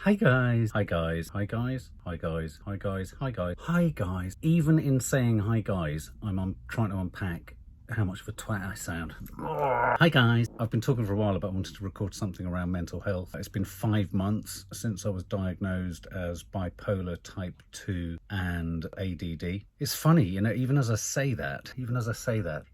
Hi guys, hi guys, hi guys, hi guys, hi guys, hi guys, hi guys. Even in saying hi guys, I'm trying to unpack how much of a twat I sound. Hi guys. I've been talking for a while about wanting to record something around mental health. It's been 5 months since I was diagnosed as bipolar type 2 and ADD. It's funny, you know, even as I say that,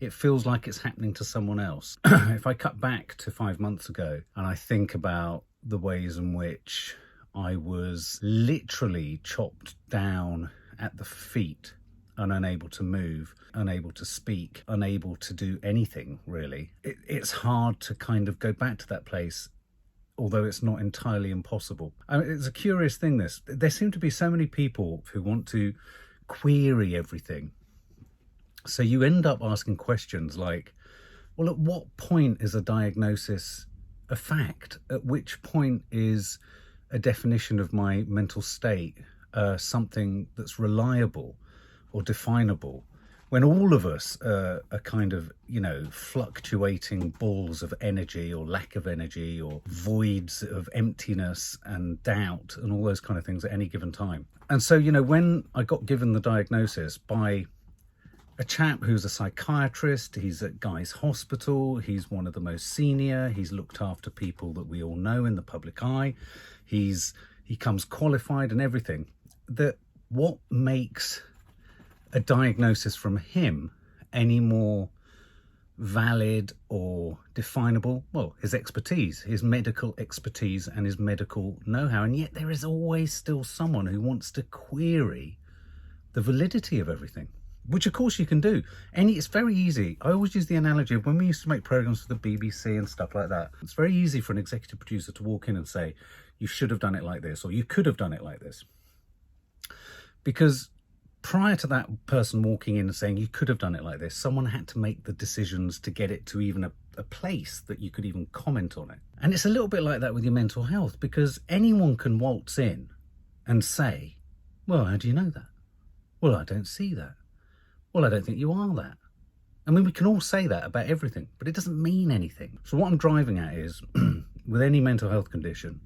it feels like it's happening to someone else. If I cut back to 5 months ago and I think about the ways in which I was literally chopped down at the feet and unable to move, unable to speak, unable to do anything really. It's hard to kind of go back to that place, although it's not entirely impossible. I mean, it's a curious thing, this. There seem to be so many people who want to query everything. So you end up asking questions like, well, at what point is a diagnosis a fact? At which point is a definition of my mental state something that's reliable or definable, when all of us are kind of, you know, fluctuating balls of energy or lack of energy or voids of emptiness and doubt and all those kind of things at any given time. And so, you know, when I got given the diagnosis by a chap who's a psychiatrist, he's at Guy's Hospital, he's one of the most senior, he's looked after people that we all know in the public eye, he comes qualified and everything, that what makes a diagnosis from him any more valid or definable? Well, his expertise, his medical expertise and his medical know-how. And yet there is always still someone who wants to query the validity of everything, which of course you can do. It's very easy. I always use the analogy of when we used to make programs for the BBC and stuff like that. It's very easy for an executive producer to walk in and say, you should have done it like this, or you could have done it like this. Because prior to that person walking in and saying you could have done it like this, someone had to make the decisions to get it to even a place that you could even comment on it. And it's a little bit like that with your mental health, because anyone can waltz in and say, well, how do you know that? Well, I don't see that. Well, I don't think you are that. I mean, we can all say that about everything, but it doesn't mean anything. So what I'm driving at is, with any mental health condition,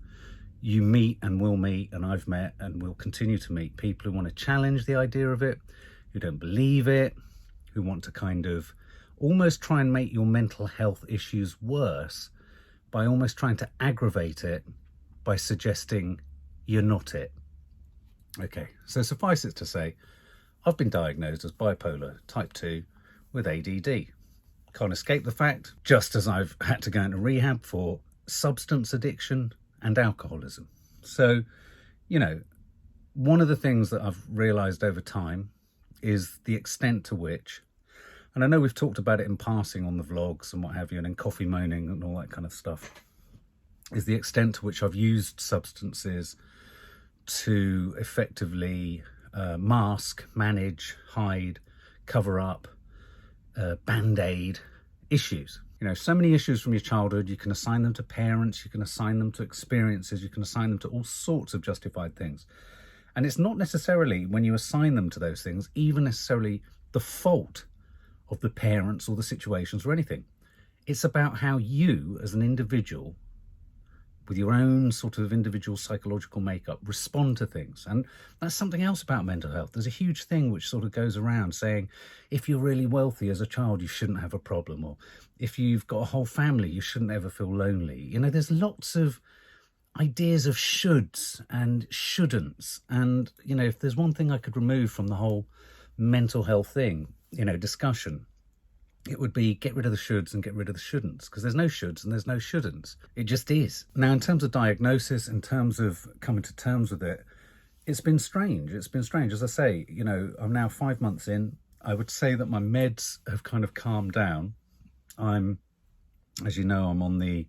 you meet and will meet, and I've met and will continue to meet people who want to challenge the idea of it, who don't believe it, who want to kind of almost try and make your mental health issues worse by almost trying to aggravate it by suggesting you're not it. Okay, so suffice it to say, I've been diagnosed as bipolar type 2 with ADD. Can't escape the fact, just as I've had to go into rehab for substance addiction and alcoholism. So, you know, one of the things that I've realized over time is the extent to which, and I know we've talked about it in passing on the vlogs and what have you, and in coffee moaning and all that kind of stuff, is the extent to which I've used substances to effectively mask, manage, hide, cover up, band-aid issues. You know, so many issues from your childhood, you can assign them to parents, you can assign them to experiences, you can assign them to all sorts of justified things. And it's not necessarily, when you assign them to those things, even necessarily the fault of the parents or the situations or anything. It's about how you, as an individual, with your own sort of individual psychological makeup, respond to things. And that's something else about mental health. There's a huge thing which sort of goes around saying, if you're really wealthy as a child, you shouldn't have a problem. Or if you've got a whole family, you shouldn't ever feel lonely. You know, there's lots of ideas of shoulds and shouldn'ts. And, you know, if there's one thing I could remove from the whole mental health thing, you know, discussion, it would be get rid of the shoulds and get rid of the shouldn'ts, because there's no shoulds and there's no shouldn'ts. It just is. Now, in terms of diagnosis, in terms of coming to terms with it, it's been strange. It's been strange. As I say, you know, I'm now 5 months in. I would say that my meds have kind of calmed down. I'm, as you know, I'm on the,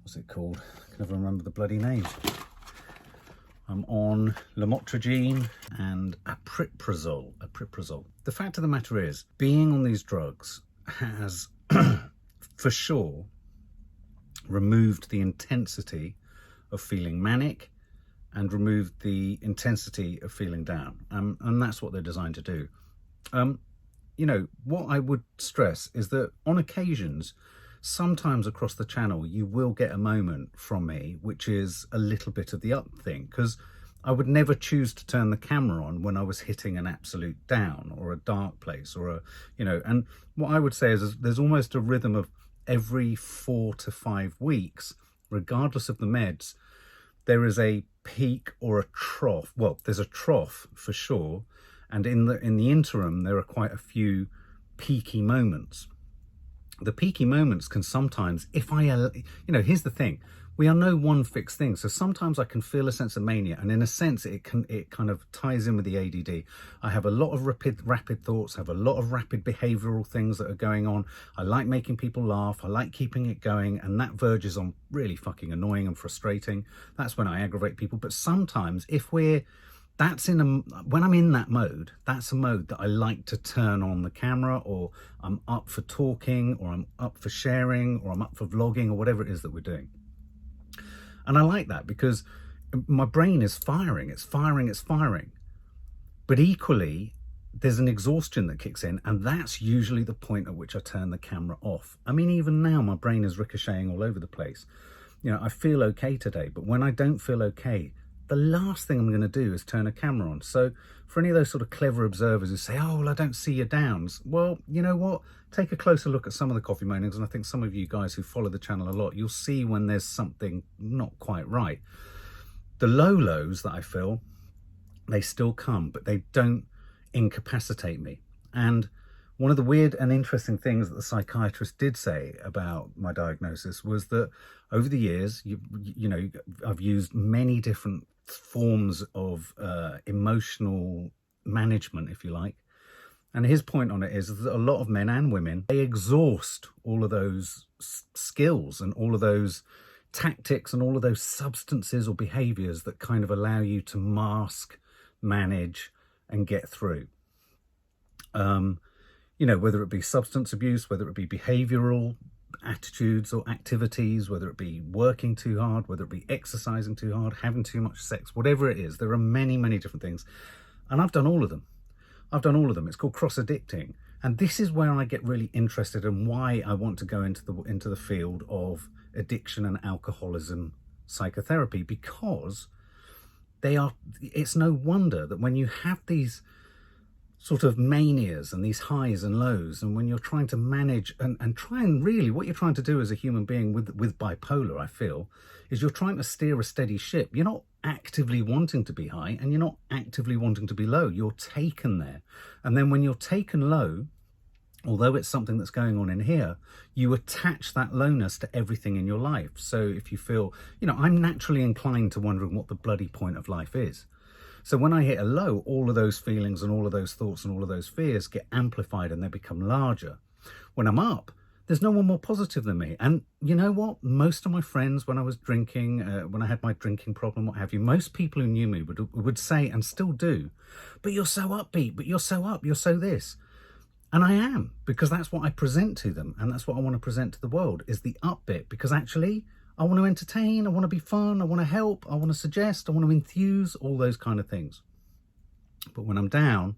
what's it called? I can never remember the bloody name. I'm on lamotrigine and apriprazole. The fact of the matter is, being on these drugs has for sure removed the intensity of feeling manic and removed the intensity of feeling down, and that's what they're designed to do. You know, what I would stress is that on occasions sometimes across the channel you will get a moment from me which is a little bit of the up thing, because I would never choose to turn the camera on when I was hitting an absolute down or a dark place or a, you know, and what I would say is there's almost a rhythm of every 4 to 5 weeks, regardless of the meds, there is a peak or a trough. Well, there's a trough for sure, and in the interim there are quite a few peaky moments. The peaky moments can sometimes, if I, you know, here's the thing, we are no one fixed thing. So sometimes I can feel a sense of mania, and in a sense it kind of ties in with the ADD. I have a lot of rapid thoughts, I have a lot of rapid behavioral things that are going on. I like making people laugh, I like keeping it going, and that verges on really fucking annoying and frustrating. That's when I aggravate people. But sometimes when I'm in that mode, that's a mode that I like to turn on the camera, or I'm up for talking, or I'm up for sharing, or I'm up for vlogging, or whatever it is that we're doing. And I like that because my brain is firing, it's firing, it's firing. But equally, there's an exhaustion that kicks in, and that's usually the point at which I turn the camera off. I mean, even now my brain is ricocheting all over the place. You know, I feel okay today, but when I don't feel okay, the last thing I'm going to do is turn a camera on. So for any of those sort of clever observers who say, oh, well, I don't see your downs. Well, you know what? Take a closer look at some of the coffee mornings, and I think some of you guys who follow the channel a lot, you'll see when there's something not quite right. The lows that I feel, they still come, but they don't incapacitate me. And one of the weird and interesting things that the psychiatrist did say about my diagnosis was that over the years, you know, I've used many different forms of emotional management, if you like. And his point on it is that a lot of men and women, they exhaust all of those skills and all of those tactics and all of those substances or behaviors that kind of allow you to mask, manage, and get through. You know, whether it be substance abuse, whether it be behavioral attitudes or activities, whether it be working too hard, whether it be exercising too hard, having too much sex, whatever it is, there are many, many different things. And I've done all of them. It's called cross-addicting. And this is where I get really interested in why I want to go into the field of addiction and alcoholism psychotherapy, because it's no wonder that when you have these sort of manias and these highs and lows, and when you're trying to manage and try and really, what you're trying to do as a human being with bipolar, I feel, is you're trying to steer a steady ship. You're not actively wanting to be high, and you're not actively wanting to be low. You're taken there. And then when you're taken low, although it's something that's going on in here, you attach that lowness to everything in your life. So if you feel, you know, I'm naturally inclined to wondering what the bloody point of life is. So when I hit a low, all of those feelings and all of those thoughts and all of those fears get amplified and they become larger. When I'm up, there's no one more positive than me. And you know what? Most of my friends, when I was drinking, when I had my drinking problem, what have you, most people who knew me would say, and still do, but you're so upbeat, but you're so up, you're so this. And I am, because that's what I present to them. And that's what I want to present to the world, is the up bit, because actually I want to entertain, I want to be fun, I want to help, I want to suggest, I want to enthuse, all those kind of things. But when I'm down,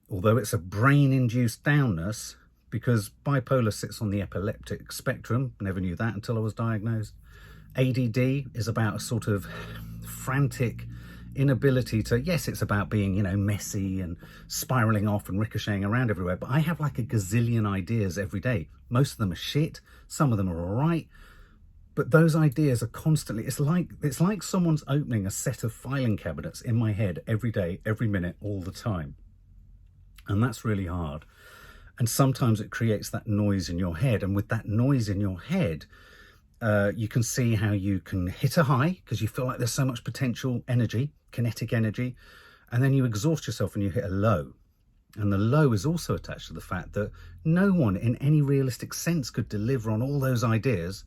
although it's a brain-induced downness, because bipolar sits on the epileptic spectrum, never knew that until I was diagnosed. ADD is about a sort of frantic inability to, yes, it's about being, you know, messy and spiraling off and ricocheting around everywhere, but I have like a gazillion ideas every day. Most of them are shit, some of them are all right, but those ideas are constantly, it's like someone's opening a set of filing cabinets in my head every day, every minute, all the time. And that's really hard. And sometimes it creates that noise in your head. And with that noise in your head, you can see how you can hit a high because you feel like there's so much potential energy, kinetic energy, and then you exhaust yourself and you hit a low. And the low is also attached to the fact that no one in any realistic sense could deliver on all those ideas,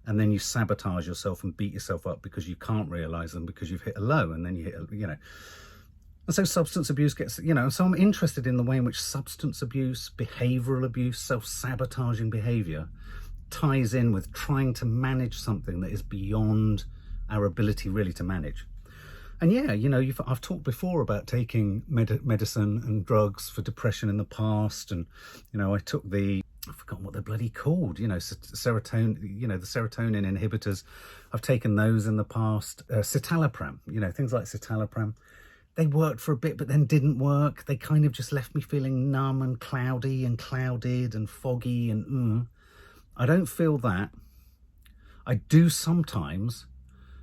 and then you sabotage yourself and beat yourself up because you can't realize them because you've hit a low, and then you hit a, you know. And so substance abuse gets, you know, so I'm interested in the way in which substance abuse, behavioral abuse, self-sabotaging behavior ties in with trying to manage something that is beyond our ability really to manage. And yeah, you know, I've talked before about taking medicine and drugs for depression in the past. And, you know, I took I've forgotten what they're bloody called, you know, serotonin, you know, the serotonin inhibitors. I've taken those in the past. Citalopram, you know, things like citalopram. They worked for a bit, but then didn't work. They kind of just left me feeling numb and cloudy and clouded and foggy and I don't feel that. I do sometimes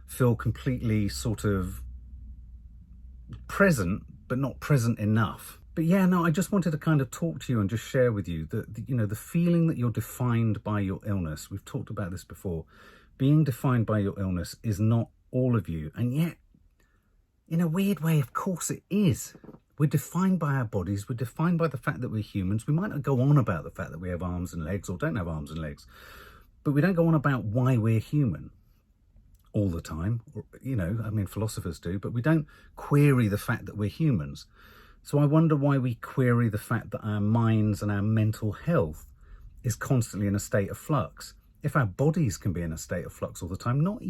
feel completely sort of present, but not present enough. But yeah, no, I just wanted to kind of talk to you and just share with you that, you know, the feeling that you're defined by your illness. We've talked about this before. Being defined by your illness is not all of you. And yet, in a weird way, of course it is. We're defined by our bodies. We're defined by the fact that we're humans. We might not go on about the fact that we have arms and legs or don't have arms and legs, but we don't go on about why we're human all the time. You know, I mean, philosophers do, but we don't query the fact that we're humans. So I wonder why we query the fact that our minds and our mental health is constantly in a state of flux. If our bodies can be in a state of flux all the time, I'm not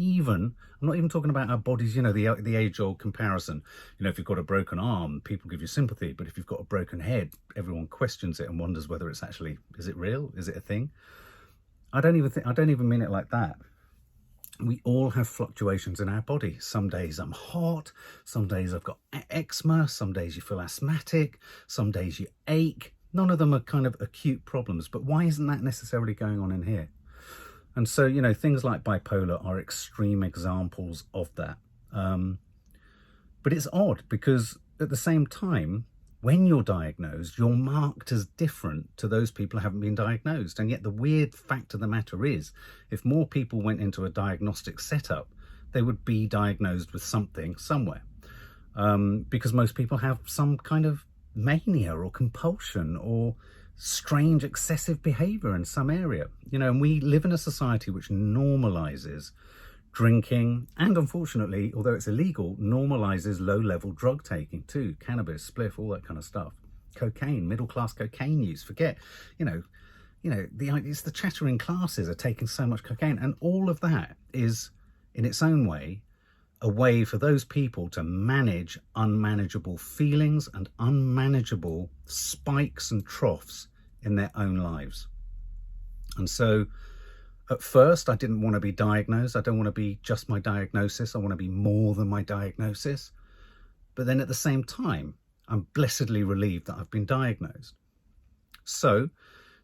even talking about our bodies, you know, the age-old comparison. You know, if you've got a broken arm, people give you sympathy, but if you've got a broken head, everyone questions it and wonders whether it's actually, is it real? Is it a thing? I don't even mean it like that. We all have fluctuations in our body. Some days I'm hot, some days I've got eczema, some days you feel asthmatic, some days you ache. None of them are kind of acute problems, but why isn't that necessarily going on in here? And so, you know, things like bipolar are extreme examples of that. But it's odd because at the same time, when you're diagnosed, you're marked as different to those people who haven't been diagnosed. And yet the weird fact of the matter is, if more people went into a diagnostic setup, they would be diagnosed with something somewhere. Because most people have some kind of mania or compulsion or strange excessive behavior in some area, you know, and we live in a society which normalizes drinking and, unfortunately, although it's illegal, normalizes low-level drug taking too. Cannabis, spliff, all that kind of stuff. Cocaine, middle-class cocaine use. Forget, it's the chattering classes are taking so much cocaine, and all of that is, in its own way, a way for those people to manage unmanageable feelings and unmanageable spikes and troughs in their own lives. And so at first I didn't want to be diagnosed. I don't want to be just my diagnosis. I want to be more than my diagnosis. But then at the same time, I'm blessedly relieved that I've been diagnosed. So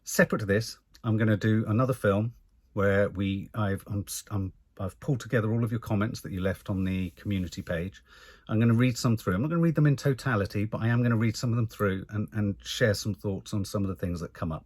separate to this, I'm going to do another film where I've pulled together all of your comments that you left on the community page. I'm going to read some through. I'm not going to read them in totality, but I am going to read some of them through and share some thoughts on some of the things that come up.